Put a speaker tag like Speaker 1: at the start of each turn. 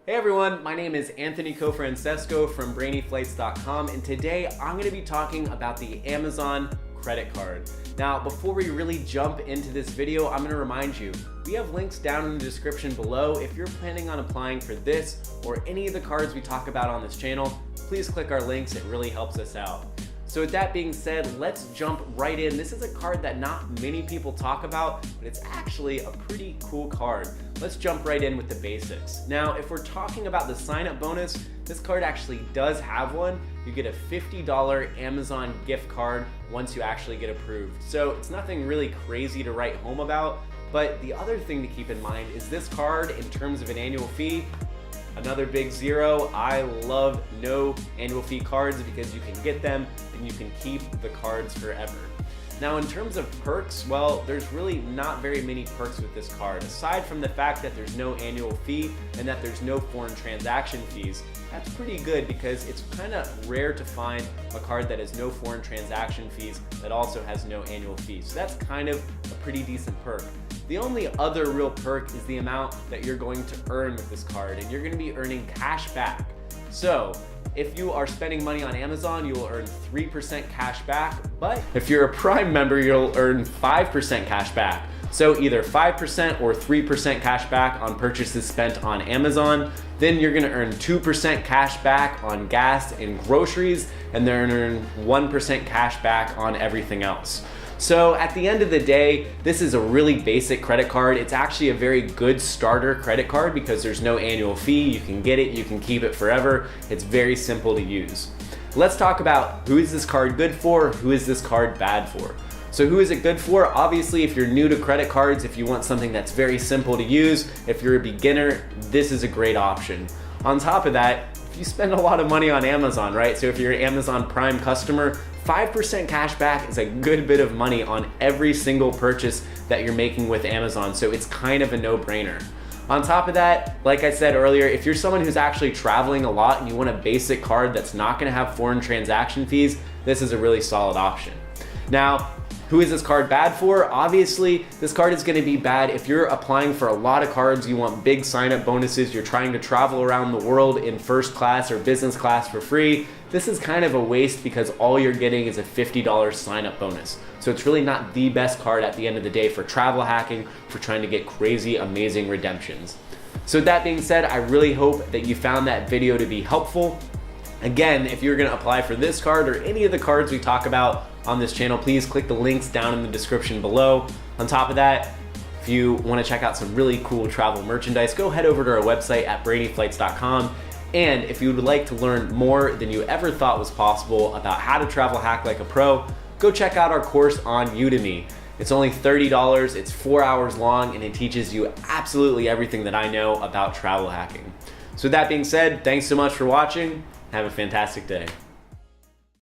Speaker 1: Hey everyone, my name is Anthony Cofrancesco from BrainyFlights.com, and today I'm going to be talking about the Amazon credit card. Now, before we really jump into this video, I'm going to remind you, we have links down in the description below. If you're planning on applying for this or any of the cards we talk about on this channel, please click our links. It really helps us out. So with that being said, let's jump right in. This is a card that not many people talk about, but it's actually a pretty cool card. Let's jump right in with the basics. Now, if we're talking about the sign-up bonus, this card actually does have one. You get a $50 Amazon gift card once you actually get approved. So it's nothing really crazy to write home about, but the other thing to keep in mind is this card, in terms of an annual fee, another big zero. I love no annual fee cards because you can get them and you can keep the cards forever. Now, in terms of perks, well, there's really not very many perks with this card. Aside from the fact that there's no annual fee and that there's no foreign transaction fees, that's pretty good because it's kind of rare to find a card that has no foreign transaction fees that also has no annual fees. So that's kind of a pretty decent perk. The only other real perk is the amount that you're going to earn with this card, and you're going to be earning cash back. So if you are spending money on Amazon, you will earn 3% cash back, but if you're a Prime member, you'll earn 5% cash back. So either 5% or 3% cash back on purchases spent on Amazon. Then you're gonna earn 2% cash back on gas and groceries, and then earn 1% cash back on everything else. So at the end of the day, this is a really basic credit card. It's actually a very good starter credit card because there's no annual fee. You can get it, you can keep it forever. It's very simple to use. Let's talk about who is this card good for, who is this card bad for. So who is it good for? Obviously, if you're new to credit cards, if you want something that's very simple to use, if you're a beginner, this is a great option. On top of that, if you spend a lot of money on Amazon, right? So if you're an Amazon Prime customer, 5% cash back is a good bit of money on every single purchase that you're making with Amazon, so it's kind of a no-brainer. On top of that, like I said earlier, if you're someone who's actually traveling a lot and you want a basic card that's not gonna have foreign transaction fees, this is a really solid option. Now, who is this card bad for? Obviously, this card is gonna be bad if you're applying for a lot of cards, you want big sign-up bonuses, you're trying to travel around the world in first class or business class for free. This is kind of a waste because all you're getting is a $50 sign-up bonus. So it's really not the best card at the end of the day for travel hacking, for trying to get crazy, amazing redemptions. So with that being said, I really hope that you found that video to be helpful. Again, if you're gonna apply for this card or any of the cards we talk about on this channel, please click the links down in the description below. On top of that, if you wanna check out some really cool travel merchandise, go head over to our website at BrainyFlights.com. And if you would like to learn more than you ever thought was possible about how to travel hack like a pro, go check out our course on Udemy. It's only $30, it's 4 hours long, and it teaches you absolutely everything that I know about travel hacking. So with that being said, thanks so much for watching. Have a fantastic day.